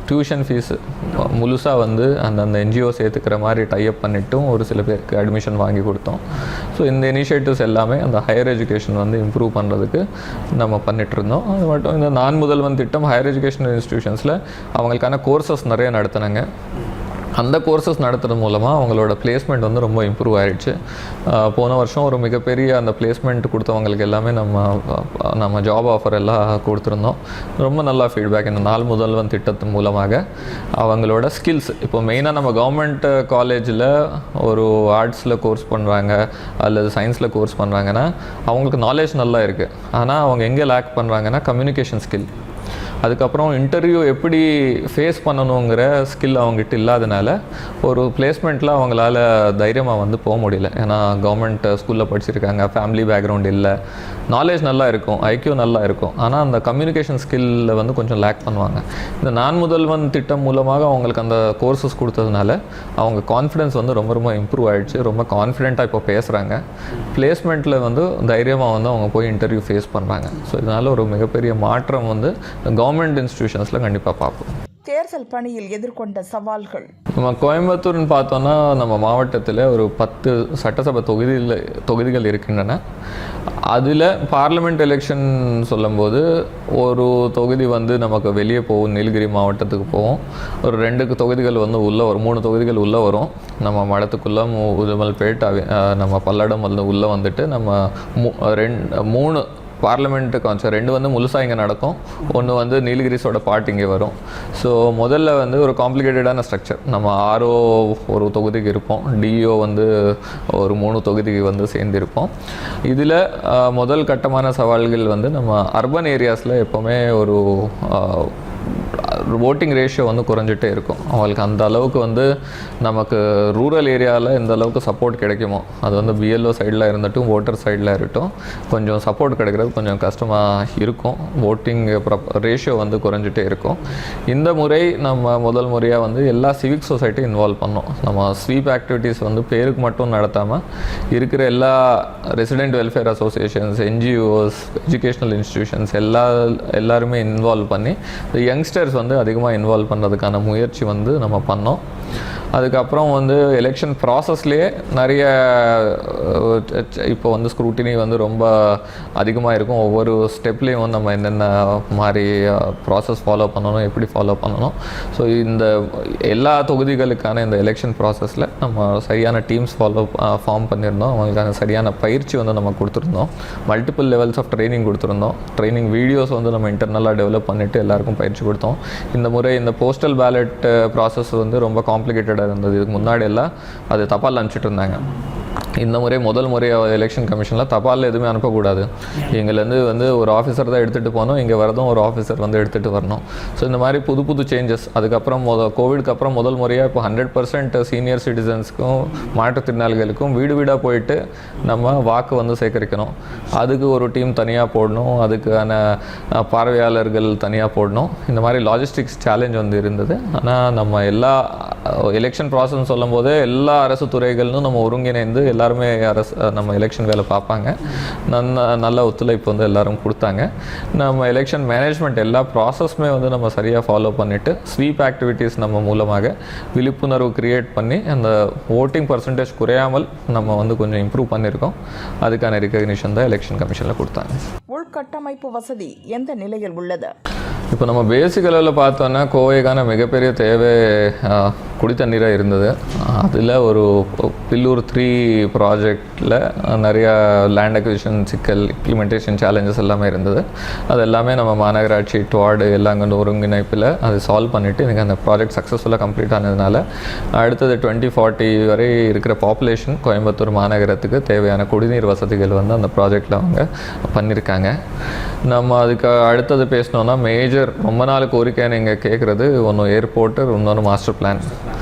டியூஷன் ஃபீஸு முழுசாக வந்து அந்த என்ஜிஓ சேர்த்துக்கிற மாதிரி டைஅப் பண்ணிவிட்டும் ஒரு சில பேருக்கு அட்மிஷன் வாங்கி கொடுத்தோம். ஸோ இந்த இனிஷியேட்டிவ்ஸ் எல்லாமே அந்த ஹையர் எஜுகேஷன் வந்து இம்ப்ரூவ் பண்ணுறதுக்கு நம்ம பண்ணிகிட்ருந்தோம். அது மட்டும் இந்த நான் முதல்வன் திட்டம் ஹையர் எஜுகேஷன் இன்ஸ்டிடியூஷன்ஸில் அவங்களுக்கான கோர்சஸ் நிறைய நடத்தினாங்க. அந்த கோர்சஸ் நடத்துறது மூலமாக அவங்களோட பிளேஸ்மெண்ட் வந்து ரொம்ப இம்ப்ரூவ் ஆகிடுச்சு. போன வருஷம் ஒரு மிகப்பெரிய அந்த பிளேஸ்மெண்ட் கொடுத்தவங்களுக்கு எல்லாமே நம்ம ஜாப் ஆஃபர் எல்லாம் கொடுத்துருந்தோம். ரொம்ப நல்லா ஃபீட்பேக் இந்த நாள் முதல்வன் திட்டத்தின் மூலமாக அவங்களோட ஸ்கில்ஸ், இப்போ மெயினாக நம்ம கவர்மெண்ட் காலேஜில் ஒரு ஆர்ட்ஸில் கோர்ஸ் பண்ணுறாங்க அல்லது சயின்ஸில் கோர்ஸ் பண்ணுறாங்கன்னா அவங்களுக்கு நாலேஜ் நல்லா இருக்குது. ஆனால் அவங்க எங்கே லேக் பண்ணுறாங்கன்னா கம்யூனிகேஷன் ஸ்கில். அதுக்கப்புறம் இன்டர்வியூ எப்படி ஃபேஸ் பண்ணணுங்கிற ஸ்கில் அவங்ககிட்ட இல்லாதனால ஒரு பிளேஸ்மெண்ட்டில் அவங்களால தைரியமாக வந்து போக முடியல. ஏன்னா கவர்மெண்ட் ஸ்கூலில் படிச்சிருக்காங்க, ஃபேமிலி பேக்ரவுண்ட் இல்லை, நாலேஜ் நல்லா இருக்கும், ஐக்யூ நல்லா இருக்கும், ஆனால் அந்த கம்யூனிகேஷன் ஸ்கில்ல வந்து கொஞ்சம் லேக் பண்ணுவாங்க. இந்த நான் முதல்வன் திட்டம் மூலமாக அவங்களுக்கு அந்த கோர்சஸ் கொடுத்ததுனால அவங்க கான்ஃபிடன்ஸ் வந்து ரொம்ப ரொம்ப இம்ப்ரூவ் ஆகிடுச்சு, ரொம்ப கான்ஃபிடென்ட்டாக இப்போ பேசுகிறாங்க. பிளேஸ்மெண்ட்டில் வந்து தைரியமாக வந்து அவங்க போய் இன்டர்வியூ ஃபேஸ் பண்ணுறாங்க. ஸோ இதனால் ஒரு மிகப்பெரிய மாற்றம் வந்து கவர்மெண்ட் இன்ஸ்டிடியூஷன்ஸில் கண்டிப்பாக பார்ப்போம். தேர்தல் பணியில் எதிர்கொண்ட சவால்கள். நம்ம கோயம்புத்தூர்னு பார்த்தோன்னா நம்ம மாவட்டத்தில் ஒரு 10 சட்டசபை தொகுதிகள் இருக்கின்றன. அதில் பார்லிமெண்ட் எலெக்ஷன் சொல்லும்போது ஒரு தொகுதி வந்து நமக்கு வெளியே போகும், நீலகிரி மாவட்டத்துக்கு போகும். ஒரு 2 தொகுதிகள் வந்து உள்ளே வரும், 3 தொகுதிகள் உள்ளே வரும். நம்ம மடத்துக்குள்ளே உதுமல்பேட், நம்ம பல்லடம் வந்து உள்ளே வந்துட்டு நம்ம 3 பார்லிமெண்ட்டு கான்சர் 2 வந்து முழுசாக இங்கே நடக்கும், 1 வந்து நீலகிரிஸோட பார்ட் இங்கே வரும். ஸோ முதல்ல வந்து ஒரு காம்ப்ளிகேட்டடான ஸ்ட்ரக்சர். நம்ம ஆர்ஓ ஒரு தொகுதிக்கு இருப்போம், டிஓ வந்து ஒரு 3 தொகுதிக்கு வந்து சேர்ந்திருப்போம். இதில் முதல் கட்டமான சவால்கள் வந்து நம்ம அர்பன் ஏரியாஸில் எப்போவுமே ஒரு ஓட்டிங் ரேஷியோ வந்து குறைஞ்சிட்டே இருக்கும். அவங்களுக்கு அந்த அளவுக்கு வந்து நமக்கு ரூரல் ஏரியாவில் எந்த அளவுக்கு சப்போர்ட் கிடைக்குமோ, அது வந்து பிஎல்ஓ சைடில் இருந்துட்டும் ஓட்டர் சைடில் இருக்கட்டும், கொஞ்சம் சப்போர்ட் கிடைக்கிறது கொஞ்சம் கஷ்டமாக இருக்கும். ஓட்டிங் ரேஷியோ வந்து குறைஞ்சிட்டே இருக்கும். இந்த முறை நம்ம முதல் முறையாக வந்து எல்லா சிவிக் சொசைட்டியும் இன்வால்வ் பண்ணோம். நம்ம ஸ்வீப் ஆக்டிவிட்டீஸ் வந்து பேருக்கு மட்டும் நடத்தாமல் இருக்கிற எல்லா resident welfare associations, NGOs, educational institutions எல்லாருமே இன்வால்வ் பண்ணி யங்ஸ்டர்ஸ் வந்து அதிகமாக இன்வால்வ் பண்ணுறதுக்கான முயற்சி வந்து நம்ம பண்ணோம். அதுக்கப்புறம் வந்து எலெக்ஷன் ப்ராசஸ்லேயே நிறைய இப்போ வந்து ஸ்க்ரூட்டினி வந்து ரொம்ப அதிகமாக இருக்கும். ஒவ்வொரு ஸ்டெப்லேயும் வந்து நம்ம என்னென்ன மாதிரி ப்ராசஸ் ஃபாலோ பண்ணணும், எப்படி ஃபாலோ பண்ணணும். ஸோ இந்த எல்லா தொகுதிகளுக்கான இந்த எலெக்ஷன் ப்ராசஸில் நம்ம சரியான டீம்ஸ் ஃபார்ம் பண்ணியிருந்தோம். அவங்களுக்கான சரியான பயிற்சி வந்து நம்ம கொடுத்துருந்தோம். மல்டிபிள் லெவல்ஸ் ஆஃப் ட்ரைனிங் கொடுத்துருந்தோம். ட்ரைனிங் வீடியோஸ் வந்து நம்ம இன்டர்னலாக டெவலப் பண்ணிவிட்டு எல்லாருக்கும் பயிற்சி கொடுத்தோம். இந்த முறை இந்த போஸ்டல் பேலட் ப்ராசஸ் வந்து ரொம்ப காம்ப்ளிகேட்டடாக இருந்தது. இதுக்கு முன்னாடி எல்லாம் அது தபால் அனுப்பிச்சிட்டு இருந்தாங்க. இந்த முறை முதல் முறையாக எலெக்ஷன் கமிஷனில் தபாலில் எதுவுமே அனுப்பக்கூடாது. எங்கேருந்து வந்து ஒரு ஆஃபீஸர் தான் எடுத்துகிட்டு போகணும், இங்கே வரதும் ஒரு ஆஃபீஸர் வந்து எடுத்துகிட்டு வரணும். ஸோ இந்த மாதிரி புது சேஞ்சஸ். அதுக்கப்புறம் கோவிட்க்கு அப்புறம் முதல் முறையாக இப்போ 100% சீனியர் சிட்டிசன்ஸ்க்கும் மாற்றுத்திறனாளிகளுக்கும் வீடு வீடாக போயிட்டு நம்ம வாக்கு வந்து சேகரிக்கணும். அதுக்கு ஒரு டீம் தனியாக போடணும், அதுக்கான பார்வையாளர்கள் தனியாக போடணும். இந்த மாதிரி லாஜிஸ்டிக்ஸ் சேலஞ்ச் வந்து இருந்தது. ஆனால் நம்ம எல்லா எலெக்ஷன் ப்ராசஸ் சொல்லும் போதே எல்லா அரசு துறைகள்னு நம்ம ஒருங்கிணைந்து எல்லாருமே நம்ம எலெக்ஷன் வேலை பார்ப்பாங்க. நல்ல ஒத்துழைப்பு வந்து எல்லாரும் கொடுத்தாங்க. நம்ம எலெக்ஷன் மேனேஜ்மெண்ட் எல்லா ப்ராசஸ்மே வந்து நம்ம சரியாக ஃபாலோ பண்ணிவிட்டு ஸ்வீப் ஆக்டிவிட்டீஸ் நம்ம மூலமாக விழிப்புணர்வு கிரியேட் பண்ணி அந்த ஓட்டிங் பர்சன்டேஜ் குறையாமல் நம்ம வந்து கொஞ்சம் இம்ப்ரூவ் பண்ணியிருக்கோம். அதுக்கான ரெகக்னிஷன் தான் எலெக்ஷன் கமிஷனில் கொடுத்தாங்க. உள்கட்டமைப்பு வசதி எந்த நிலையில் உள்ளது? இப்போ நம்ம பேசிக் அளவில் பார்த்தோன்னா கோவைக்கான மிகப்பெரிய தேவை குடித்தண்ணீராக இருந்தது. அதில் ஒரு பில்லூர் 3 ப்ராஜெக்டில் நிறையா லேண்ட் அக்விசிஷன் சிக்கல், இம்ப்ளிமெண்டேஷன் சேலஞ்சஸ் எல்லாமே இருந்தது. அது எல்லாமே நம்ம மாநகராட்சி டுவார்டு எல்லாம் கொண்டு ஒருங்கிணைப்பில் அது சால்வ் பண்ணிவிட்டு எனக்கு அந்த ப்ராஜெக்ட் சக்ஸஸ்ஃபுல்லாக கம்ப்ளீட் ஆனதுனால அடுத்தது 2040 வரை இருக்கிற பாப்புலேஷன் கோயம்புத்தூர் மாநகரத்துக்கு தேவையான குடிநீர் வசதிகள் வந்து அந்த ப்ராஜெக்டில் அவங்க பண்ணியிருக்காங்க. நம்ம அதுக்கு அடுத்தது பேசினோன்னா மேஜர் ரொம்ப நாள் கோரிக்கையை நீங்கள் கேட்குறது ஒன்று ஏர்போர்ட்டு, இன்னொன்று மாஸ்டர் பிளான்.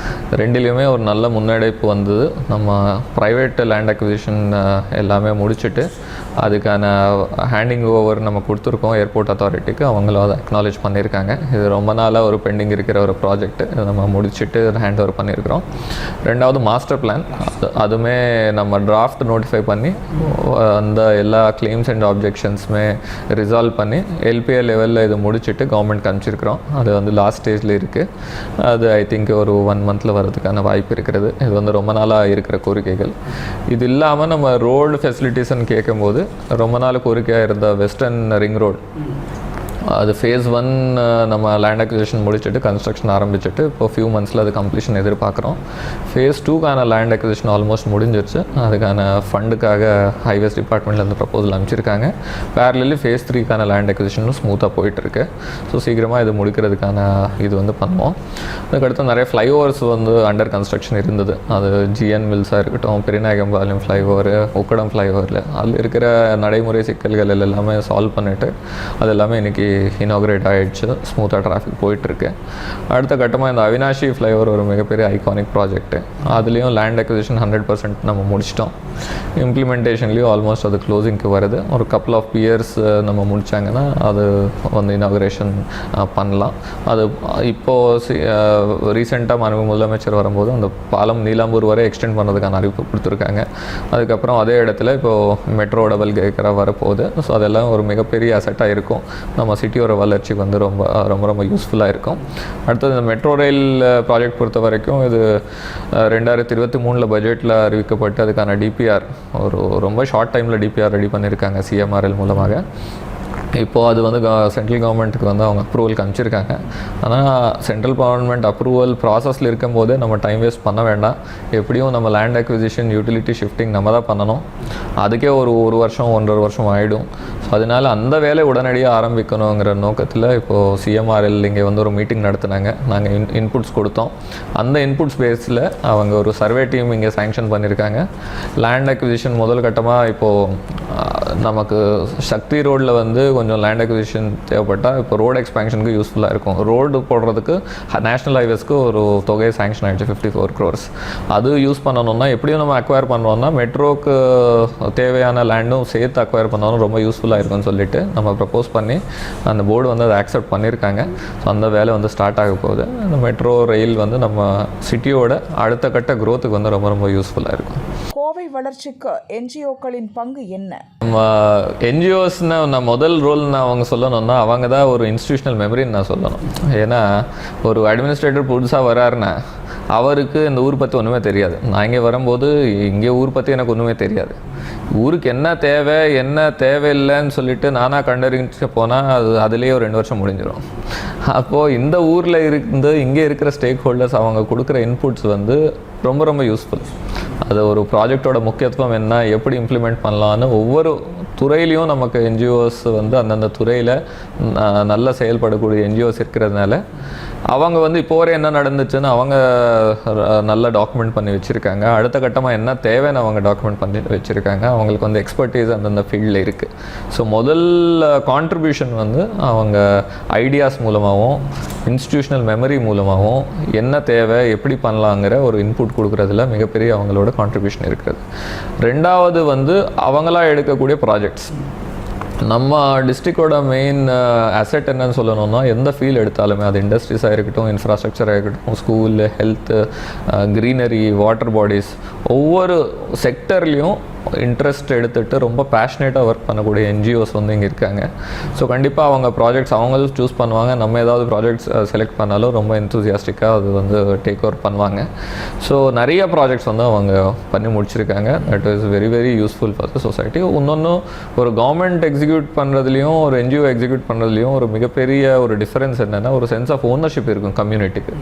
ரெண்டுலேயுமே ஒரு நல்ல முன்னெடுப்பு வந்தது. நம்ம ப்ரைவேட் லேண்ட் அக்விசிஷன் எல்லாமே முடிச்சுட்டு அதுக்கான ஹேண்டிங் ஓவர் நம்ம கொடுத்துருக்கோம் ஏர்போர்ட் அத்தாரிட்டிக்கு. அவங்களும் அதை அக்னாலேஜ் பண்ணியிருக்காங்க. இது ரொம்ப நாளாக ஒரு பெண்டிங் இருக்கிற ஒரு ப்ராஜெக்ட், நம்ம முடிச்சுட்டு ஹேண்ட் ஓவர் பண்ணியிருக்கிறோம். ரெண்டாவது மாஸ்டர் பிளான், அதுவுமே நம்ம டிராஃப்ட் நோட்டிஃபை பண்ணி அந்த எல்லா கிளைம்ஸ் அண்ட் ஆப்ஜெக்ஷன்ஸுமே ரிசால்வ் பண்ணி எல்பிஐ லெவலில் இது முடிச்சுட்டு கவர்மெண்ட் அனுப்பிச்சிருக்கிறோம். அது வந்து லாஸ்ட் ஸ்டேஜில் இருக்குது. அது ஐ திங்க் ஒரு 1 மந்தில் வரதுக்கான வாய்ப்பு இருக்கிறது. இது வந்து ரொம்ப நாளாக இருக்கிற கோரிக்கைகள். இது இல்லாமல் நம்ம ரோடு ஃபெசிலிட்டிஸ்ன்னு கேட்கும்போது ரொம்ப நாள் கோரிக்கையாக இருந்த வெஸ்டர்ன் ரிங் ரோடு, அது ஃபேஸ் 1 நம்ம லேண்ட் அக்விசிஷன் முடிச்சுட்டு கன்ஸ்ட்ரக்ஷன் ஆரம்பிச்சுட்டு இப்போ ஃபியூ மந்த்ஸில் அது கம்ப்ளீஷன் எதிர்பார்க்குறோம். ஃபேஸ் 2க்கான லேண்ட் அக்விசிஷன் ஆல்மோஸ்ட் முடிஞ்சிருச்சு. அதுக்கான ஃபண்டுக்காக ஹைவேஸ் டிபார்ட்மெண்ட்லேருந்து ப்ரப்போசல் அனுப்பிச்சிருக்காங்க. பேரலி ஃபேஸ் 3க்கான லேண்ட் அக்விசிஷனும் ஸ்மூத்தாக போயிட்டுருக்கு. ஸோ சீக்கிரமாக இது முடிக்கிறதுக்கான இது வந்து பண்ணுவோம். அதுக்கடுத்து நிறைய ஃப்ளைஓவர்ஸ் வந்து அண்டர் கன்ஸ்ட்ரக்ஷன் இருந்தது. அது ஜிஎன் மில்ஸாக இருக்கட்டும், பெரியநாயகம்பாளையம் ஃப்ளைஓவர், உக்கடம் ஃப்ளைஓவரில் அதில் இருக்கிற நடைமுறை சிக்கல்கள் எல்லாமே சால்வ் பண்ணிவிட்டு அது எல்லாமே இன்றைக்கி இனாக்ரேட் ஆகிடுச்சு, ஸ்மூத்தாக டிராஃபிக் போயிட்டுருக்கு. அடுத்த கட்டமாக இந்த அவினாஷி ஃப்ளைஓவர் ஒரு மிகப்பெரிய ஐகானிக் ப்ராஜெக்ட்டு. அதுலேயும் லேண்ட் அக்விசிஷன் 100% நம்ம முடிச்சிட்டோம். இம்ப்ளிமெண்டேஷன்லேயும் ஆல்மோஸ்ட் அது க்ளோசிங்க்கு வருது. ஒரு கப்புள் ஆஃப் இயர்ஸ் நம்ம முடித்தாங்கன்னா அது வந்து இனாக்ரேஷன் பண்ணலாம். அது இப்போது ரீசெண்டாக மாண்புமிகு முதலமைச்சர் வரும்போது அந்த பாலம் நீலாம்பூர் வரை எக்ஸ்டெண்ட் பண்ணுறதுக்கான அறிவிப்பு கொடுத்துருக்காங்க. அதுக்கப்புறம் அதே இடத்துல இப்போது மெட்ரோ டபுள் கேக்கராக வரப்போகுது. ஸோ அதெல்லாம் ஒரு மிகப்பெரிய அசெட்டாக இருக்கும். நம்ம சிட்டியோட வளர்ச்சிக்கு வந்து ரொம்ப ரொம்ப ரொம்ப யூஸ்ஃபுல்லாக இருக்கும். அடுத்தது இந்த மெட்ரோ ரயில் ப்ராஜெக்ட் பொறுத்த வரைக்கும் இது 2023 பட்ஜெட்டில் அறிவிக்கப்பட்டு அதுக்கான டிபிஆர் ஒரு ரொம்ப ஷார்ட் டைமில் டிபிஆர் ரெடி பண்ணியிருக்காங்க சிஎம்ஆர்எல் மூலமாக. இப்போது அது வந்து சென்ட்ரல் கவர்மெண்ட்டுக்கு வந்து அவங்க அப்ரூவலுக்கு அனுப்பிச்சிருக்காங்க. ஆனால் சென்ட்ரல் கவர்மெண்ட் அப்ரூவல் ப்ராசஸில் இருக்கும்போது நம்ம டைம் வேஸ்ட் பண்ண வேண்டாம். எப்படியும் நம்ம லேண்ட் அக்விசிஷன், யூட்டிலிட்டி ஷிஃப்டிங் நம்ம தான் பண்ணணும். அதுக்கே ஒரு வருஷம் 1.5 வருஷம் ஆகிடும். ஸோ அதனால் அந்த வேலை உடனடியாக ஆரம்பிக்கணுங்கிற நோக்கத்தில் இப்போது சிஎம்ஆர்எல் இங்கே வந்து ஒரு மீட்டிங் நடத்தினாங்க. நாங்கள் இன்புட்ஸ் கொடுத்தோம். அந்த இன்புட்ஸ் பேஸில் அவங்க ஒரு சர்வே டீம் இங்கே சேங்ஷன் பண்ணியிருக்காங்க. லேண்ட் அக்விசிஷன் முதல் கட்டமாக இப்போது நமக்கு சக்தி ரோடில் வந்து கொஞ்சம் லேண்ட் அக்விசிஷன் தேவைப்பட்டால் இப்போ ரோடு எக்ஸ்பேன்ஷனுக்கு யூஸ்ஃபுல்லாக இருக்கும். ரோடு போடுறதுக்கு நேஷ்னல் ஹைவேஸ்க்கு ஒரு தொகை சேங்ஷன் ஆகிடுச்சு 54 crores. அது யூஸ் பண்ணணும்னா எப்படியும் நம்ம அக்வயர் பண்ணுவோம்னா மெட்ரோக்கு தேவையான லேண்டும் சேர்த்து அக்வயர் பண்ணாலும் ரொம்ப யூஸ்ஃபுல்லாக இருக்கும்னு சொல்லிட்டு நம்ம ப்ரப்போஸ் பண்ணி அந்த போர்டு வந்து அதை அக்செப்ட் பண்ணியிருக்காங்க. ஸோ அந்த வேலை வந்து ஸ்டார்ட் ஆக போகுது. அந்த மெட்ரோ ரயில் வந்து நம்ம சிட்டியோட அடுத்த கட்ட க்ரோத்துக்கு வந்து ரொம்ப ரொம்ப யூஸ்ஃபுல்லாக இருக்கும். கோவை வளர்ச்சிக்கு என்ஜிஓக்களின் பங்கு என்ன? நம்ம என்ஜிஓஸ்னா நான் முதல் ரோல் நான் அவங்க சொல்லணும்னா அவங்க தான் ஒரு இன்ஸ்டிடியூஷனல் மெமரின்னு நான் சொல்லணும். ஏன்னா ஒரு அட்மினிஸ்ட்ரேட்டர் புதுசாக வராருன்னா அவருக்கு இந்த ஊர் பற்றி ஒன்றுமே தெரியாது. நான் இங்கே வரும்போது இங்கே ஊர் பற்றி எனக்கு ஒன்றுமே தெரியாது. ஊருக்கு என்ன தேவை என்ன தேவையில்லைன்னு சொல்லிட்டு நானாக கண்டறிஞ்சு போனால் அதுலேயே ஒரு 2 வருஷம் முடிஞ்சிடும். அப்போது இந்த ஊரில் இருந்து இங்கே இருக்கிற ஸ்டேக் ஹோல்டர்ஸ் அவங்க கொடுக்குற இன்புட்ஸ் வந்து ரொம்ப ரொம்ப யூஸ்ஃபுல். அது ஒரு ப்ராஜெக்டோட முக்கியத்துவம் என்ன, எப்படி இம்ப்ளிமெண்ட் பண்ணலான்னு ஒவ்வொரு துறையிலையும் நமக்கு என்ஜிஓஸ் வந்து அந்தந்த துறையில் நல்லா செயல்படக்கூடிய என்ஜிஓஸ் இருக்கிறதுனால அவங்க வந்து இப்போ வரை என்ன நடந்துச்சுன்னு அவங்க நல்லா டாக்குமெண்ட் பண்ணி வச்சுருக்காங்க. அடுத்த கட்டமாக என்ன தேவைன்னு அவங்க டாக்குமெண்ட் பண்ணி வச்சுருக்காங்க. அவங்களுக்கு வந்து எக்ஸ்பர்டீஸ் அந்தந்த ஃபீல்டில் இருக்குது. ஸோ முதல் கான்ட்ரிபியூஷன் வந்து அவங்க ஐடியாஸ் மூலமாகவும் இன்ஸ்டிடியூஷனல் மெமரி மூலமாகவும் என்ன தேவை எப்படி பண்ணலாங்கிற ஒரு இன்புட் கொடுக்குறதுல மிகப்பெரிய அவங்களோட கான்ட்ரிபியூஷன் இருக்கிறது. ரெண்டாவது வந்து அவங்களாக எடுக்கக்கூடிய ப்ராஜெக்ட்ஸ். நம்ம டிஸ்ட்ரிக்டோட மெயின் அசெட் என்னன்னு சொல்லணும்னா எந்த ஃபீல்டு எடுத்தாலுமே அது இண்டஸ்ட்ரீஸாக இருக்கட்டும், இன்ஃப்ராஸ்ட்ரக்சராக இருக்கட்டும், school, health, greenery, water bodies, ஒவ்வொரு செக்டர்லேயும் இன்ட்ரெஸ்ட் எடுத்துகிட்டு ரொம்ப பேஷனேட்டாக ஒர்க் பண்ணக்கூடிய என்ஜிஓஸ் வந்து இங்கே இருக்காங்க. ஸோ கண்டிப்பாக அவங்க ப்ராஜெக்ட்ஸ் அவங்களும் சூஸ் பண்ணுவாங்க. நம்ம ஏதாவது ப்ராஜெக்ட்ஸ் செலக்ட் பண்ணாலும் ரொம்ப என்தூசியாஸ்டிக்காக அது வந்து டேக் ஓவர் பண்ணுவாங்க. ஸோ நிறைய ப்ராஜெக்ட்ஸ் வந்து அவங்க பண்ணி முடிச்சிருக்காங்க. That is very very useful for the society. இன்னொன்று ஒரு கவர்மெண்ட் எக்ஸிக்யூட் பண்ணுறதுலையும் ஒரு என்ஜிஓ எக்ஸிக்யூட் பண்ணுறதுலையும் ஒரு மிகப்பெரிய ஒரு டிஃபரன்ஸ் என்னென்னா ஒரு சென்ஸ் ஆஃப் ஓனர்ஷிப் இருக்கும் கம்யூனிட்டிக்கு.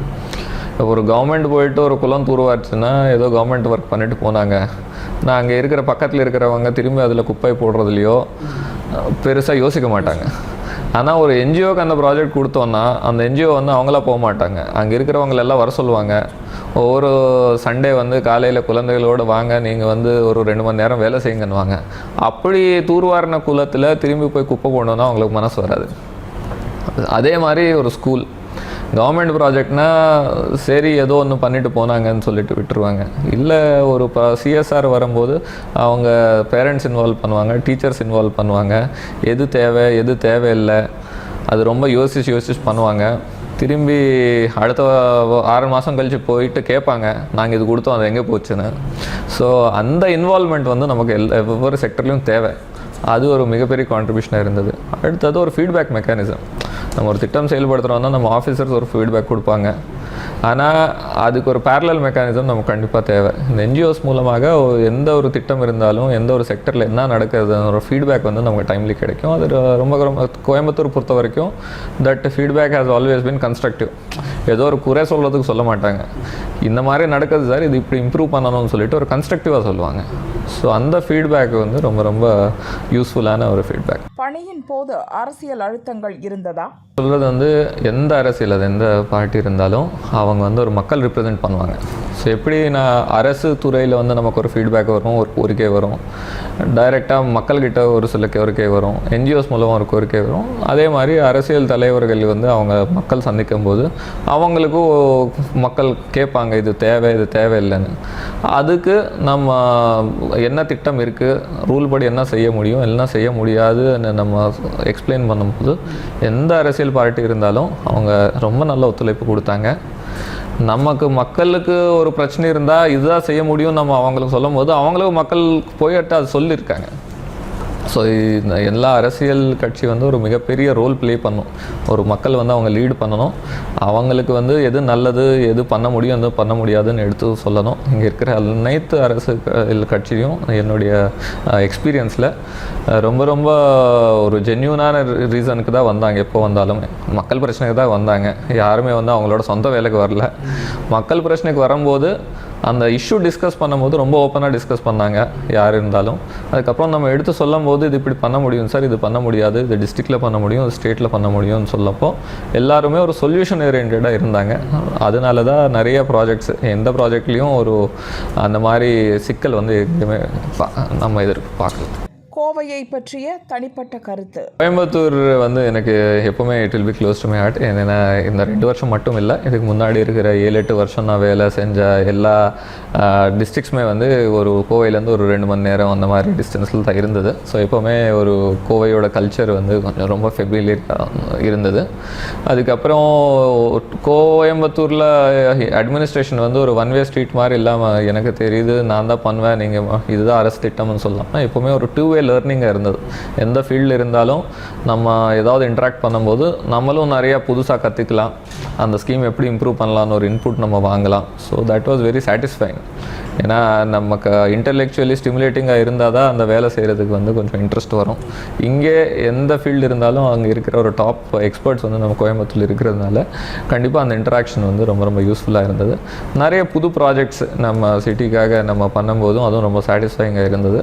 ஒரு கவர்மெண்ட் போயிட்டு ஒரு குளம் தூர்வாருச்சுன்னா ஏதோ கவர்மெண்ட் ஒர்க் பண்ணிட்டு போனாங்க, நான் அங்கே இருக்கிற பக்கத்தில் இருக்கிறவங்க திரும்பி அதில் குப்பை போடுறதுலையோ பெருசாக யோசிக்க மாட்டாங்க. ஆனால் ஒரு என்ஜிஓக்கு அந்த ப்ராஜெக்ட் கொடுத்தோன்னா அந்த என்ஜிஓ வந்து அவங்களாம் போக மாட்டாங்க. அங்கே இருக்கிறவங்களெல்லாம் வர சொல்லுவாங்க. ஒவ்வொரு சண்டே வந்து காலையில் குழந்தைகளோடு வாங்க, நீங்கள் வந்து ஒரு 2 மணி நேரம் வேலை செய்யுங்கன்னுவாங்க. அப்படி தூர்வாரின குளத்தில் திரும்பி போய் குப்பை போடணுன்னா அவங்களுக்கு மனசு வராது. அதே மாதிரி ஒரு ஸ்கூல் கவர்மெண்ட் ப்ராஜெக்ட்னா சரி ஏதோ ஒன்று பண்ணிட்டு போனாங்கன்னு சொல்லிட்டு விட்டுருவாங்க. இல்லை ஒரு சிஎஸ்ஆர் வரும்போது அவங்க பேரண்ட்ஸ் இன்வால்வ் பண்ணுவாங்க, டீச்சர்ஸ் இன்வால்வ் பண்ணுவாங்க. எது தேவை எது தேவையில்லை அது ரொம்ப யோசிச்சு பண்ணுவாங்க. திரும்பி அடுத்த 6 மாதம் கழித்து போயிட்டு கேட்பாங்க, நாங்கள் இது கொடுத்தோம் அது எங்கே போச்சுன்னு. ஸோ அந்த இன்வால்வ்மெண்ட் வந்து நமக்கு ஒவ்வொரு செக்டர்லேயும் தேவை. அது ஒரு மிகப்பெரிய கான்ட்ரிபியூஷனாக இருந்தது. அடுத்தது ஒரு ஃபீட்பேக் மெக்கானிசம். நம்ம ஒரு திட்டம் செயல்படுத்துகிறோம்னா நம்ம ஆஃபீஸர்ஸ் ஒரு ஃபீட்பேக் கொடுப்பாங்க. ஆனால் அதுக்கு ஒரு பேரலல் மெக்கானிசம் நமக்கு கண்டிப்பாக தேவை. இந்த என்ஜிஓஸ் மூலமாக எந்த ஒரு திட்டம் இருந்தாலும் எந்த ஒரு செக்டரில் என்ன நடக்குது ஒரு ஃபீட்பேக் வந்து நமக்கு டைம்லி கிடைக்கும். அது ரொம்ப கோயம்புத்தூர் பொறுத்த வரைக்கும் that feedback has always been constructive. ஏதோ ஒரு குறை சொல்கிறதுக்கு சொல்ல மாட்டாங்க. இந்த மாதிரி நடக்குது சார், இது இப்படி இம்ப்ரூவ் பண்ணணும்னு சொல்லிட்டு ஒரு கன்ஸ்ட்ரக்டிவாக சொல்லுவாங்க. ஸோ அந்த ஃபீட்பேக் வந்து ரொம்ப ரொம்ப யூஸ்ஃபுல்லான ஒரு ஃபீட்பேக். பணியின் போது அரசியல் அழுத்தங்கள் இருந்ததா? சொல்கிறது வந்து எந்த அரசியல், அது எந்த பார்ட்டி இருந்தாலும் அவங்க வந்து ஒரு மக்கள் ரிப்ரசென்ட் பண்ணுவாங்க. ஸோ எப்படி நான் அரசு துறையில் வந்து நமக்கு ஒரு ஃபீட்பேக் வரும், ஒரு கோரிக்கை வரும், டைரெக்டாக மக்கள்கிட்ட ஒரு சில கோரிக்கை வரும், என்ஜிஓஸ் மூலமாக ஒரு கோரிக்கை வரும். அதே மாதிரி அரசியல் தலைவர்கள் வந்து அவங்க மக்கள் சந்திக்கும் போது அவங்களுக்கும் மக்கள் கேட்பாங்க, இது தேவை, இது தேவையில்லைன்னு. அதுக்கு நம்ம என்ன திட்டம் இருக்குது, ரூல் படி என்ன செய்ய முடியும், என்ன செய்ய முடியாதுன்னு நம்ம எக்ஸ்பிளைன் பண்ணும்போது எந்த அரசியல் பார்ட்டி இருந்தாலும் அவங்க ரொம்ப நல்ல ஒத்துழைப்பு கொடுத்தாங்க. நமக்கு மக்களுக்கு ஒரு பிரச்சனை இருந்தால் இதுதான் செய்ய முடியும் நம்ம அவங்களுக்கு சொல்லும் போது அவங்களுக்கு மக்கள் போயிட்டு அது சொல்லியிருக்காங்க. ஸோ இந்த எல்லா அரசியல் கட்சி வந்து ஒரு மிகப்பெரிய ரோல் ப்ளே பண்ணும். ஒரு மக்கள் வந்து அவங்க லீடு பண்ணணும், அவங்களுக்கு வந்து எது நல்லது, எது பண்ண முடியும், எது பண்ண முடியாதுன்னு எடுத்து சொல்லணும். இங்கே இருக்கிற அனைத்து அரசியல் கட்சியும் என்னுடைய எக்ஸ்பீரியன்ஸில் ரொம்ப ரொம்ப ஒரு ஜென்யூனான ரீசனுக்கு தான் வந்தாங்க. எப்போ வந்தாலுமே மக்கள் பிரச்சனைக்கு தான் வந்தாங்க. யாருமே வந்து அவங்களோட சொந்த வேலைக்கு வரல. மக்கள் பிரச்சனைக்கு வரும்போது அந்த இஷ்யூ டிஸ்கஸ் பண்ணும்போது ரொம்ப ஓப்பனாக டிஸ்கஸ் பண்ணாங்க யார் இருந்தாலும். அதுக்கப்புறம் நம்ம எடுத்து சொல்லும் போது இது இப்படி பண்ண முடியும் சார், இது பண்ண முடியாது, இது டிஸ்ட்ரிக்டில் பண்ண முடியும், இது ஸ்டேட்டில் பண்ண முடியும்னு சொல்லப்போ எல்லாருமே ஒரு சொல்யூஷன் ஓரியன்டாக இருந்தாங்க. அதனால தான் நிறைய ப்ராஜெக்ட்ஸ், எந்த ப்ராஜெக்ட்லேயும் ஒரு அந்த மாதிரி சிக்கல் வந்து எங்கேயுமே நம்ம பார்க்கல. கோவையை பற்றிய தனிப்பட்ட கருத்து? கோயம்புத்தூர் வந்து எனக்கு எப்போவுமே it will be close to my heart. ஏன்னா இந்த 2 வருஷம் மட்டும் இல்லை, இதுக்கு முன்னாடி இருக்கிற 7-8 வருஷம் நான் வேலை செஞ்ச எல்லா டிஸ்ட்ரிக்ஸுமே வந்து ஒரு கோவையிலேருந்து ஒரு 2 மணி நேரம் அந்த மாதிரி டிஸ்டன்ஸில் தான் இருந்தது. ஸோ எப்போவுமே ஒரு கோவையோட கல்ச்சர் வந்து கொஞ்சம் ரொம்ப ஃபெமிலியராக இருந்தது. அதுக்கப்புறம் கோயம்புத்தூரில் அட்மினிஸ்ட்ரேஷன் வந்து ஒரு ஒன் வே ஸ்ட்ரீட் மாதிரி இல்லாமல் எனக்கு தெரியுது, நான் தான் பண்ணுவேன், நீங்கள் இதுதான் அரசு திட்டம்னு சொல்லலாம்னா எப்போவுமே ஒரு 2 வே லேர்னிங்காக இருந்தது. எந்த ஃபீல்டில் இருந்தாலும் நம்ம ஏதாவது இன்ட்ராக்ட் பண்ணும்போது நம்மளும் நிறையா புதுசாக கற்றுக்கலாம், அந்த ஸ்கீம் எப்படி இம்ப்ரூவ் பண்ணலான்னு ஒரு இன்புட் நம்ம வாங்கலாம். So that was very satisfying. ஏன்னா நமக்கு இன்டெலெக்சுவலி ஸ்டிமுலேட்டிங்காக இருந்தால் தான் அந்த வேலை செய்கிறதுக்கு வந்து கொஞ்சம் இன்ட்ரெஸ்ட் வரும். இங்கே எந்த ஃபீல்டு இருந்தாலும் அங்கே இருக்கிற ஒரு டாப் எக்ஸ்பர்ட்ஸ் வந்து நம்ம கோயம்புத்தூரில் இருக்கிறதுனால கண்டிப்பாக அந்த இன்ட்ராக்ஷன் வந்து ரொம்ப ரொம்ப யூஸ்ஃபுல்லாக இருந்தது. நிறைய புது ப்ராஜெக்ட்ஸ் நம்ம சிட்டிக்காக நம்ம பண்ணும்போதும் அதுவும் ரொம்ப சாட்டிஸ்ஃபைங்காக இருந்தது.